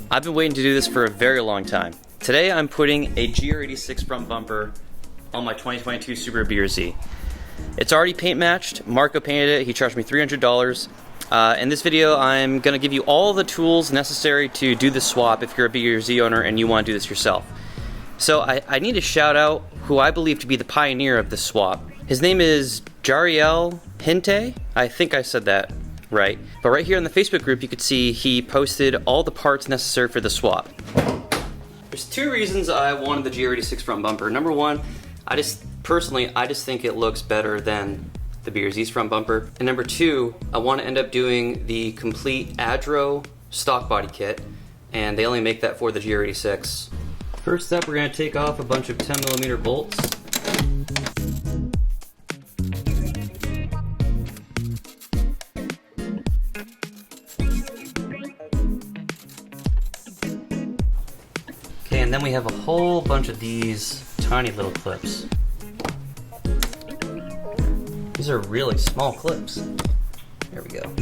I've been waiting to do this for a very long time. Today I'm putting a GR86 front bumper on my 2022 Subaru BRZ. It's already paint matched. Marco painted it. He charged me $300. In this video I'm going to give you all the tools necessary to do the swap if you're a BRZ owner and you want to do this yourself. So I need to shout out who I believe to be the pioneer of this swap. His name is JDL Catted. I think I said that right. But right here in the Facebook group you could see he posted all the parts necessary for the swap. There's two reasons I wanted the GR86 front bumper. Number one, I just think it looks better than the BRZ's front bumper. And number two, I want to end up doing the complete Adro stock body kit, and they only make that for the GR86. First up, we're going to take off a bunch of 10mm bolts. Okay, and then we have a whole bunch of these tiny little clips. These are really small clips. There we go.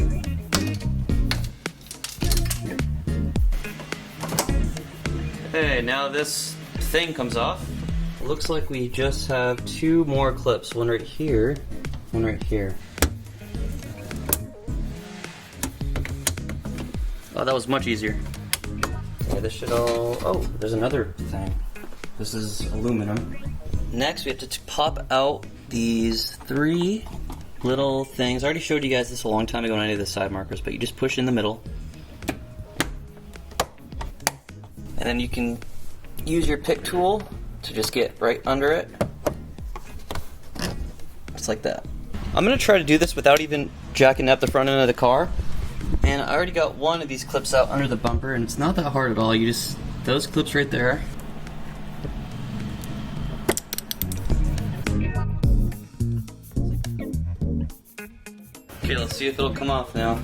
Okay, now this thing comes off. Looks like we just have two more clips. One right here, one right here. Oh, that was much easier. Okay, this should all... Oh, there's another thing. This is aluminum. Next, we have to pop out these three little things. I already showed you guys this a long time ago on any of the side markers, but you just push in the middle. And then you can use your pick tool to just get right under it. Just like that. I'm going to try to do this without even jacking up the front end of the car. And I already got one of these clips out under the bumper, and it's not that hard at all. You just, those clips right there. Okay, let's see if it'll come off now.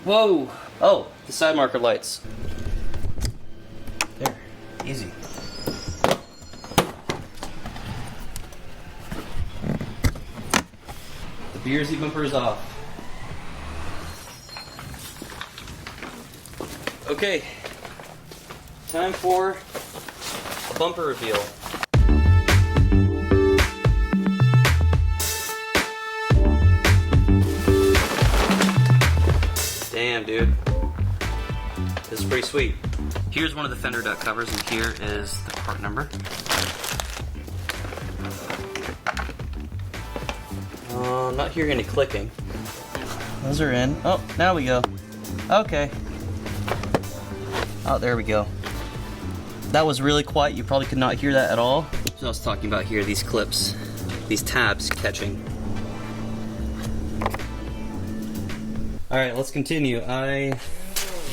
Whoa! Oh, the side marker lights. There, easy. The BRZ bumper is off. Okay, time for a bumper reveal. Damn, dude. This is pretty sweet. Here's one of the fender duct covers, and here is the part number. I'm not hearing any clicking. Those are in. Oh, now we go. Okay. Oh, there we go. That was really quiet. You probably could not hear that at all. So I was talking about here, these clips, these tabs catching. Alright, let's continue. I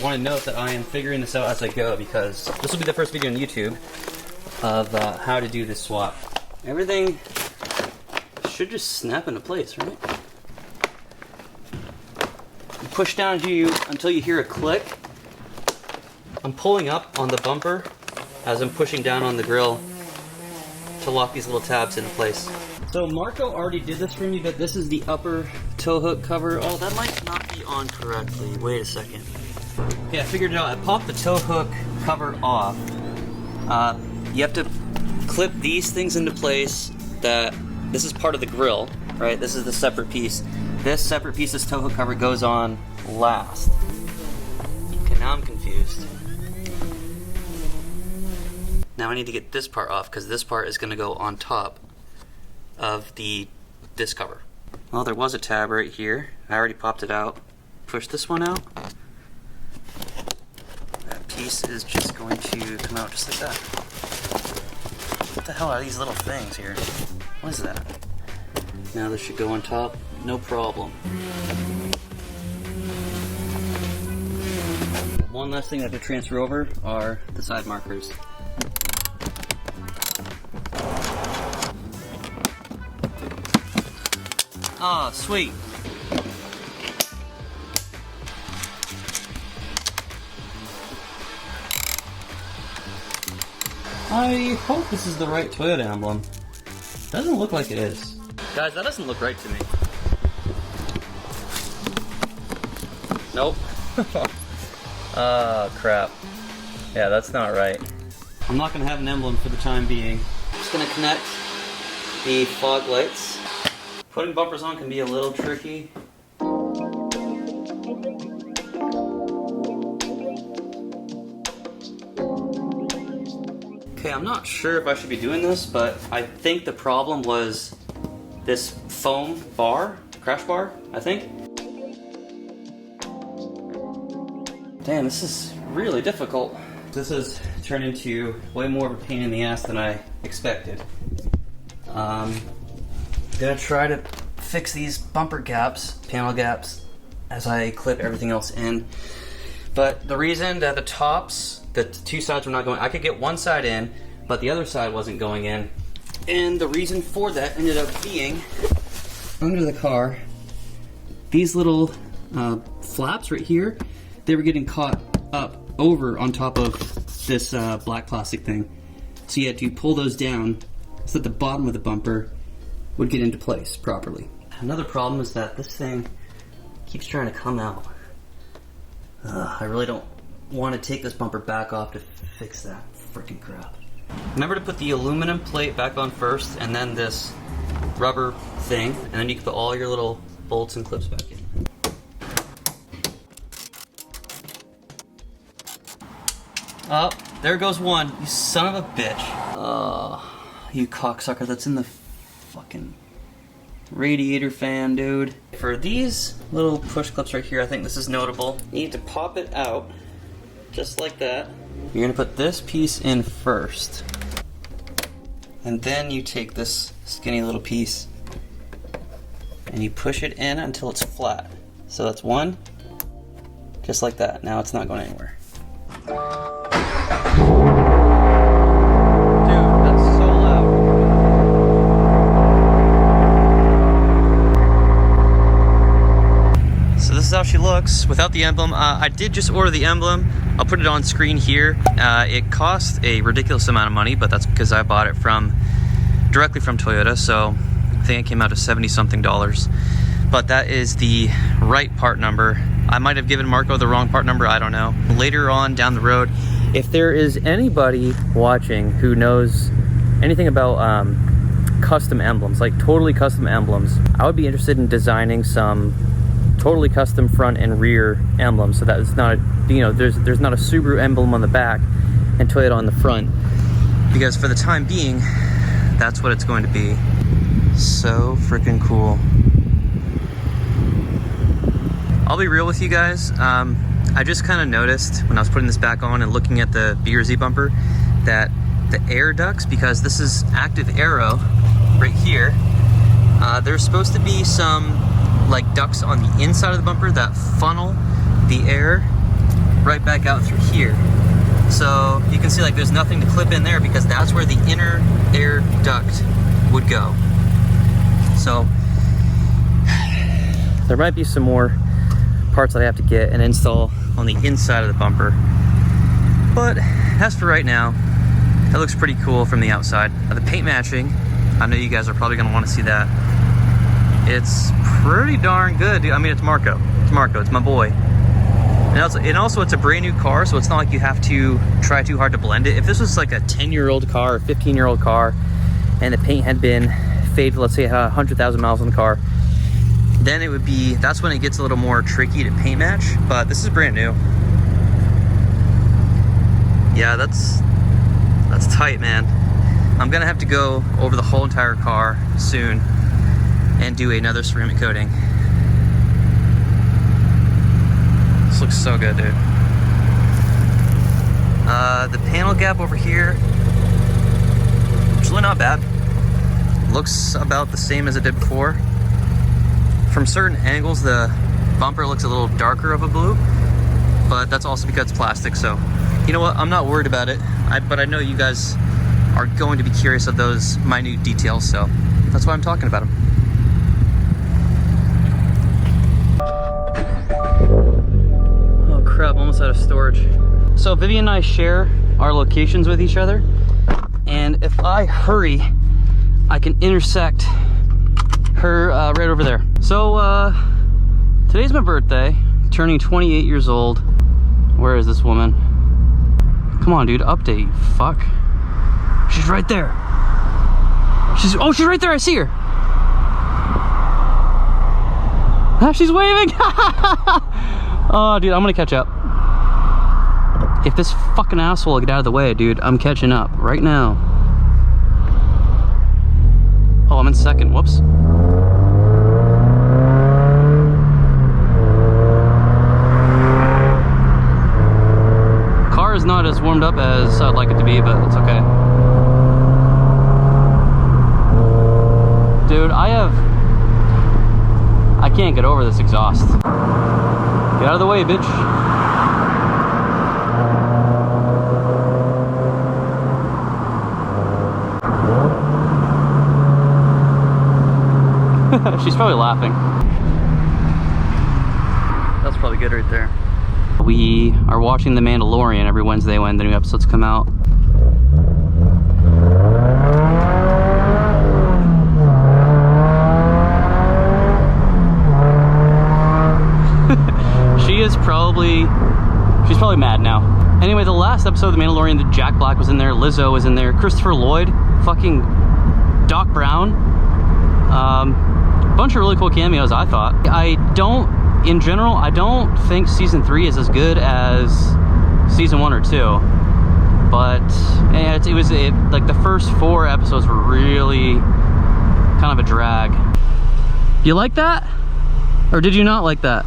want to note that I am figuring this out as I go because this will be the first video on YouTube of how to do this swap. Everything should just snap into place, right? You push down until you hear a click. I'm pulling up on the bumper as I'm pushing down on the grill to lock these little tabs into place. So Marco already did this for me, but this is the upper tow hook cover. Oh, that might not be on correctly. Wait a second. Okay, I figured it out. I popped the tow hook cover off. You have to clip these things into place. This is part of the grill, right? This is the separate piece. This separate piece, this tow hook cover, goes on last. Okay, now I'm confused. Now I need to get this part off because this part is going to go on top of this cover. Well, there was a tab right here. I already popped it out. Push this one out. That piece is just going to come out just like that. What the hell are these little things here? What is that? Now this should go on top, no problem. One last thing I have to transfer over are the side markers. Ah, sweet. I hope this is the right Toyota emblem. Doesn't look like it is. Guys, that doesn't look right to me. Nope. Oh, crap. Yeah, that's not right. I'm not gonna have an emblem for the time being. I'm just gonna connect the fog lights. Putting bumpers on can be a little tricky. Okay, I'm not sure if I should be doing this, but I think the problem was this foam bar, crash bar, I think. Damn, this is really difficult. This has turned into way more of a pain in the ass than I expected. Gonna try to fix these bumper gaps, panel gaps, as I clip everything else in. But the reason that the tops, the two sides were not going, I could get one side in, but the other side wasn't going in. And the reason for that ended up being, under the car, these little flaps right here, they were getting caught up over on top of this black plastic thing. So you had to pull those down so that the bottom of the bumper would get into place properly. Another problem is that this thing keeps trying to come out. I really don't want to take this bumper back off to fix that freaking crap. Remember to put the aluminum plate back on first, and then this rubber thing, and then you can put all your little bolts and clips back in. Oh, there goes one. You son of a bitch. You cocksucker, that's in the fucking radiator fan, dude. For these little push clips right here, I think this is notable. You need to pop it out, just like that. You're gonna put this piece in first. And then you take this skinny little piece and you push it in until it's flat. So that's one, just like that. Now it's not going anywhere. This is how she looks without the emblem. I did just order the emblem. I'll put it on screen here. It cost a ridiculous amount of money, but that's because I bought it directly from Toyota, so I think it came out to $70-something. But that is the right part number. I might have given Marco the wrong part number, I don't know. Later on down the road, if there is anybody watching who knows anything about custom emblems, like totally custom emblems, I would be interested in designing some totally custom front and rear emblem, so that it's not, there's not a Subaru emblem on the back and Toyota on the front, because for the time being, that's what it's going to be. So freaking cool. I'll be real with you guys. I just kind of noticed when I was putting this back on and looking at the BRZ bumper that the air ducts, because this is active aero right here, there's supposed to be some like ducts on the inside of the bumper that funnel the air right back out through here. So you can see like there's nothing to clip in there because that's where the inner air duct would go. So there might be some more parts that I have to get and install on the inside of the bumper. But as for right now, that looks pretty cool from the outside. The paint matching, I know you guys are probably gonna want to see that. It's pretty darn good, dude. I mean, it's Marco. It's Marco, it's my boy. And also it's a brand new car, so it's not like you have to try too hard to blend it. If this was like a 10-year-old car or 15-year-old car and the paint had been faded, let's say it had 100,000 miles on the car, then it would be, that's when it gets a little more tricky to paint match, but this is brand new. Yeah, that's tight, man. I'm gonna have to go over the whole entire car soon and do another ceramic coating. This looks so good, dude. The panel gap over here, it's really not bad. Looks about the same as it did before. From certain angles, the bumper looks a little darker of a blue, but that's also because it's plastic, so you know what, I'm not worried about it. But I know you guys are going to be curious of those minute details, so that's why I'm talking about them. Oh crap, almost out of storage. So Vivian and I share our locations with each other, and if I hurry, I can intersect her right over there. So today's my birthday, turning 28 years old. Where is this woman? Come on, dude, update, you fuck. She's right there. She's right there, I see her. Ah, she's waving. Oh, dude, I'm gonna catch up. If this fucking asshole will get out of the way, dude, I'm catching up right now. Oh, I'm in second, whoops. Car is not as warmed up as I'd like it to be, but it's okay. Dude, I can't get over this exhaust. Get out of the way, bitch. She's probably laughing. That's probably good right there. We are watching The Mandalorian every Wednesday when the new episodes come out. She's probably mad now. Anyway, the last episode of The Mandalorian, the Jack Black was in there, Lizzo was in there, Christopher Lloyd, fucking Doc Brown. Bunch of really cool cameos, I thought. In general, I don't think season 3 is as good as season 1 or 2. But like the first 4 episodes were really kind of a drag. You like that? Or did you not like that?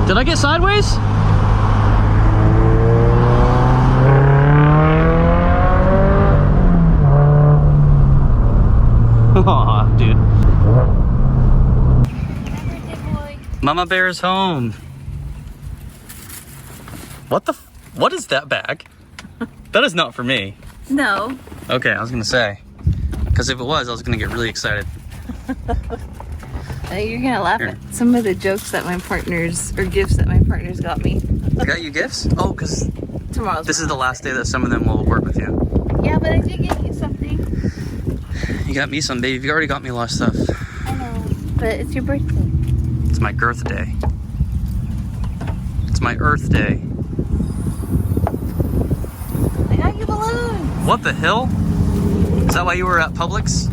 Did I get sideways? Aw, dude. Mama Bear's home. What is that bag? That is not for me. No. Okay, I was gonna say. Because if it was, I was gonna get really excited. You're gonna laugh at some of the jokes that my partners, or gifts that my partners got me. Got you gifts? Oh, because tomorrow's this is the last day that some of them will work with you. Yeah, but I did get you something. You got me some, babe. You already got me a lot of stuff. I know, but it's your birthday. It's my girth day. It's my Earth day. I got you balloons. What the hell? Is that why you were at Publix?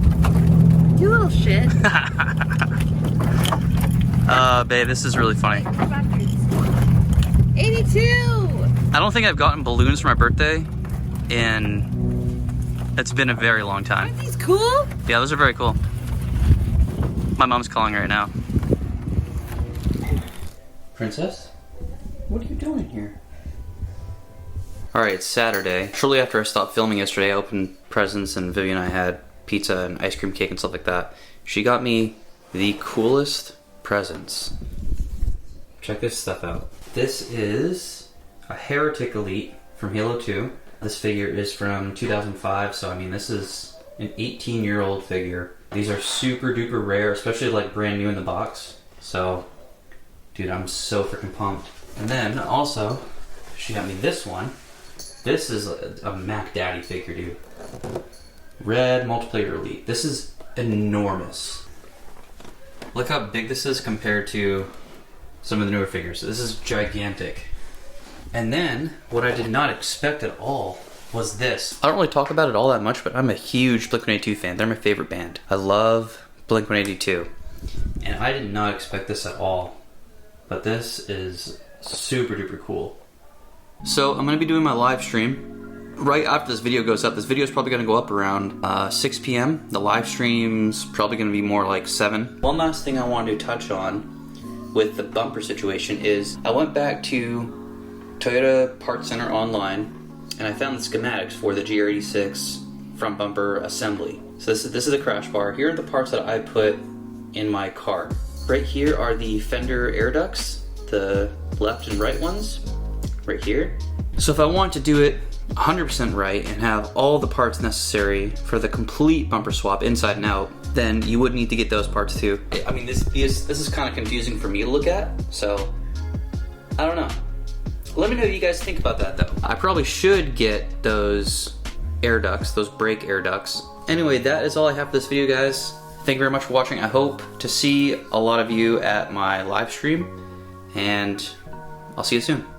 You little shit. Babe, this is really funny. 82! I don't think I've gotten balloons for my birthday in... It's been a very long time. Aren't these cool? Yeah, those are very cool. My mom's calling right now. Princess? What are you doing here? Alright, it's Saturday. Shortly after I stopped filming yesterday, I opened presents and Vivian and I had pizza and ice cream cake and stuff like that. She got me the coolest presents. Check this stuff out. This is a Heretic Elite from Halo 2. This figure is from 2005, so I mean this is an 18-year-old figure. These are super duper rare, especially like brand new in the box. So, dude, I'm so freaking pumped. And then also, she got me this one. This is a Mac Daddy figure, dude. Red Multiplayer Elite. This is enormous. Look how big this is compared to some of the newer figures. This is gigantic. And then, what I did not expect at all was this. I don't really talk about it all that much, but I'm a huge Blink-182 fan. They're my favorite band. I love Blink-182. And I did not expect this at all. But this is super duper cool. So, I'm going to be doing my live stream right after this video goes up. This video is probably going to go up around 6 p.m. The live stream's probably going to be more like 7. One last thing I wanted to touch on with the bumper situation is I went back to Toyota Parts Center online and I found the schematics for the GR86 front bumper assembly. So this is the crash bar. Here are the parts that I put in my car. Right here are the fender air ducts, the left and right ones, right here. So if I want to do it 100% right and have all the parts necessary for the complete bumper swap inside and out, then you would need to get those parts too. I mean, this is kind of confusing for me to look at, so I don't know. Let me know what you guys think about that though. I probably should get those air ducts, those brake air ducts. Anyway, that is all I have for this video, guys. Thank you very much for watching. I hope to see a lot of you at my live stream, and I'll see you soon.